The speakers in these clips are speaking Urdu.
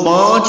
5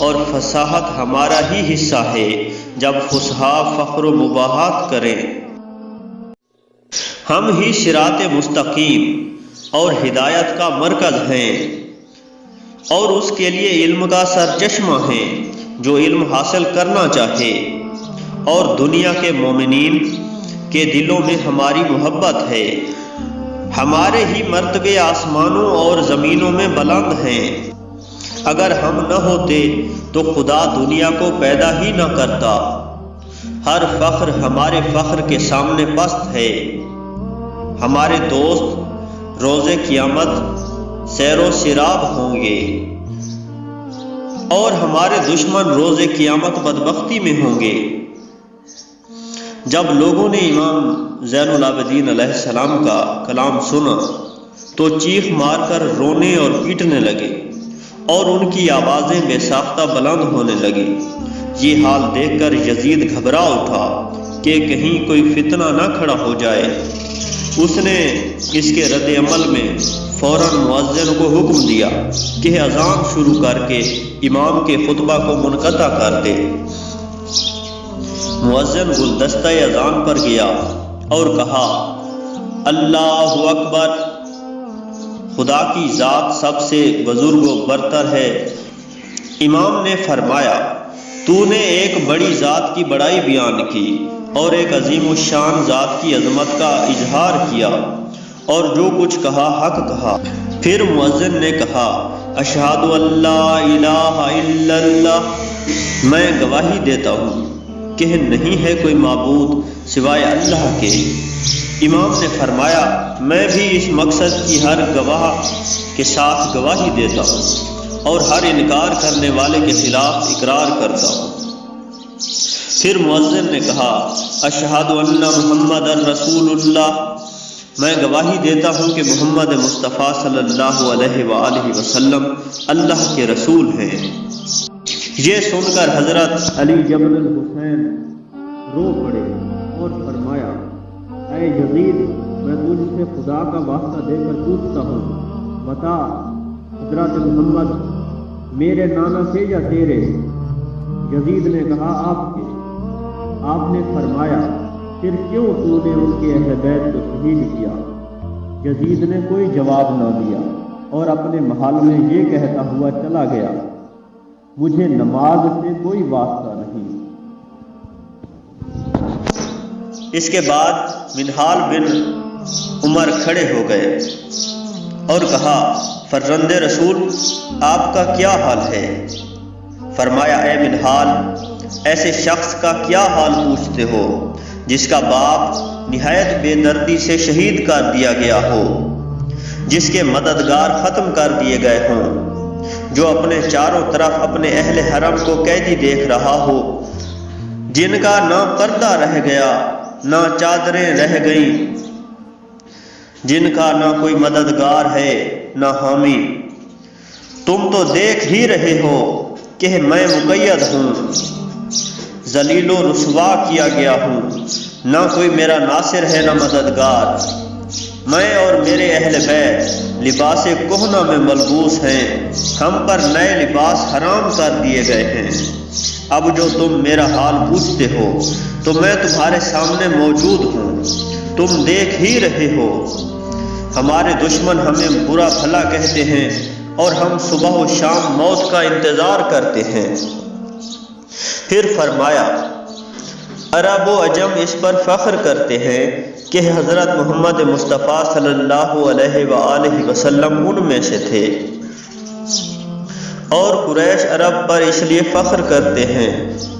اور فصاحت ہمارا ہی حصہ ہے جب فصحاء فخر و مباحات کریں۔ ہم ہی صراط مستقیم اور ہدایت کا مرکز ہیں، اور اس کے لیے علم کا سرچشمہ ہیں جو علم حاصل کرنا چاہے، اور دنیا کے مومنین کے دلوں میں ہماری محبت ہے۔ ہمارے ہی مرتبے آسمانوں اور زمینوں میں بلند ہیں، اگر ہم نہ ہوتے تو خدا دنیا کو پیدا ہی نہ کرتا۔ ہر فخر ہمارے فخر کے سامنے پست ہے۔ ہمارے دوست روز قیامت سیر و سراب ہوں گے، اور ہمارے دشمن روز قیامت بدبختی میں ہوں گے۔ جب لوگوں نے امام زین العابدین علیہ السلام کا کلام سنا تو چیخ مار کر رونے اور پیٹنے لگے، اور ان کی آوازیں بے ساختہ بلند ہونے لگی۔ یہ حال دیکھ کر یزید گھبرا اٹھا کہ کہیں کوئی فتنہ نہ کھڑا ہو جائے۔ اس نے اس کے رد عمل میں فوراً مؤذن کو حکم دیا کہ اذان شروع کر کے امام کے خطبہ کو منقطع کر دے۔ مؤذن گلدستہ اذان پر گیا اور کہا، اللہ اکبر، خدا کی ذات سب سے بزرگ و برتر ہے۔ امام نے فرمایا، تو نے ایک بڑی ذات کی بڑائی بیان کی اور ایک عظیم الشان ذات کی عظمت کا اظہار کیا، اور جو کچھ کہا حق کہا۔ پھر مؤذن نے کہا، اشہد ان لا الہ الا اللہ، میں گواہی دیتا ہوں کہ نہیں ہے کوئی معبود سوائے اللہ کے۔ امام نے فرمایا، میں بھی اس مقصد کی ہر گواہ کے ساتھ گواہی دیتا ہوں اور ہر انکار کرنے والے کے خلاف اقرار کرتا ہوں۔ پھر مؤذن نے کہا، اشہد ان محمد رسول اللہ، میں گواہی دیتا ہوں کہ محمد مصطفیٰ صلی اللہ علیہ وآلہ وسلم اللہ کے رسول ہیں۔ یہ سن کر حضرت علی جبل الحسین رو پڑے اور فرمایا، اے یزید، میں تجھ سے خدا کا واسطہ دے کر پوچھتا ہوں، بتا حضرت محمد میرے نانا سے یا تیرے؟ یزید نے کہا، آپ کے۔ آپ نے فرمایا، پھر کیوں تو نے ان کے اہل بیت کو شہید کیا؟ یزید نے کوئی جواب نہ دیا اور اپنے محل میں یہ کہتا ہوا چلا گیا، مجھے نماز سے کوئی واسطہ نہیں۔ اس کے بعد منہال بن عمر کھڑے ہو گئے اور کہا، فرزند رسول، آپ کا کیا حال ہے؟ فرمایا، اے منہال، ایسے شخص کا کیا حال پوچھتے ہو جس کا باپ نہایت بے دردی سے شہید کر دیا گیا ہو، جس کے مددگار ختم کر دیے گئے ہوں، جو اپنے چاروں طرف اپنے اہل حرم کو قیدی دیکھ رہا ہو، جن کا نہ پردہ رہ گیا نہ چادریں رہ گئیں، جن کا نہ کوئی مددگار ہے نہ حامی۔ تم تو دیکھ ہی رہے ہو کہ میں مقید ہوں، ذلیل و رسوا کیا گیا ہوں، نہ کوئی میرا ناصر ہے نہ مددگار۔ میں اور میرے اہل بیت لباس کہنہ میں ملبوس ہیں، ہم پر نئے لباس حرام کر دیے گئے ہیں۔ اب جو تم میرا حال پوچھتے ہو تو میں تمہارے سامنے موجود ہوں، تم دیکھ ہی رہے ہو۔ ہمارے دشمن ہمیں برا بھلا کہتے ہیں اور ہم صبح و شام موت کا انتظار کرتے ہیں۔ پھر فرمایا، عرب و عجم اس پر فخر کرتے ہیں کہ حضرت محمد مصطفیٰ صلی اللہ علیہ وآلہ وسلم ان میں سے تھے، اور قریش عرب پر اس لیے فخر کرتے ہیں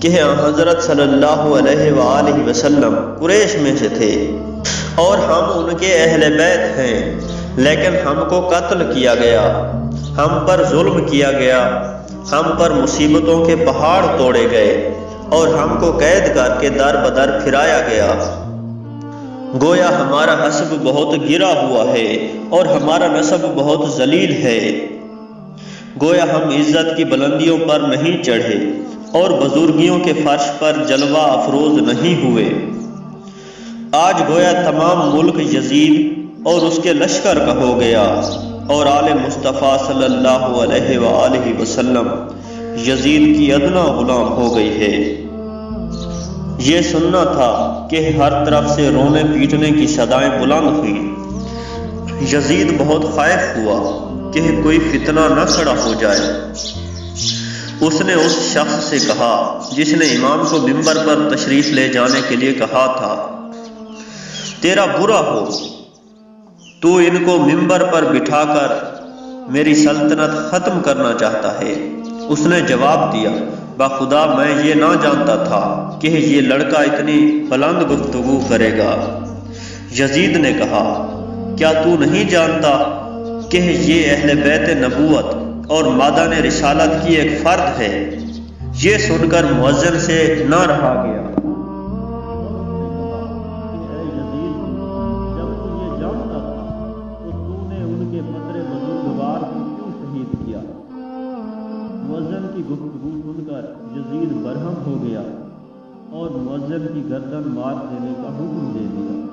کہ حضرت صلی اللہ علیہ وآلہ وسلم قریش میں سے تھے، اور ہم ان کے اہل بیت ہیں، لیکن ہم کو قتل کیا گیا، ہم پر ظلم کیا گیا، ہم پر مصیبتوں کے پہاڑ توڑے گئے، اور ہم کو قید کر کے در بدر پھرایا گیا۔ گویا ہمارا حسب بہت گرا ہوا ہے اور ہمارا نسب بہت ذلیل ہے۔ گویا ہم عزت کی بلندیوں پر نہیں چڑھے اور بزرگیوں کے فرش پر جلوہ افروز نہیں ہوئے۔ آج گویا تمام ملک یزید اور اس کے لشکر کا ہو گیا، اور آل مصطفیٰ صلی اللہ علیہ وآلہ وسلم یزید کی ادنا غلام ہو گئی ہے۔ یہ سننا تھا کہ ہر طرف سے رونے پیٹنے کی صدائیں بلند ہوئی۔ یزید بہت خائف ہوا کہ کوئی فتنہ نہ کھڑا ہو جائے۔ اس نے اس شخص سے کہا جس نے امام کو منبر پر تشریف لے جانے کے لیے کہا تھا، تیرا برا ہو، تو ان کو منبر پر بٹھا کر میری سلطنت ختم کرنا چاہتا ہے۔ اس نے جواب دیا، بخدا میں یہ نہ جانتا تھا کہ یہ لڑکا اتنی بلند گفتگو کرے گا۔ یزید نے کہا، کیا تو نہیں جانتا کہ یہ اہل بیت نبوت اور مادان رسالت کی ایک فرد ہے؟ یہ سن کر مؤذن سے نہ رہا گیا۔ مؤذن کی گفتگو سن کر یزید برہم ہو گیا اور مؤذن کی گردن مار دینے کا حکم دے دیا۔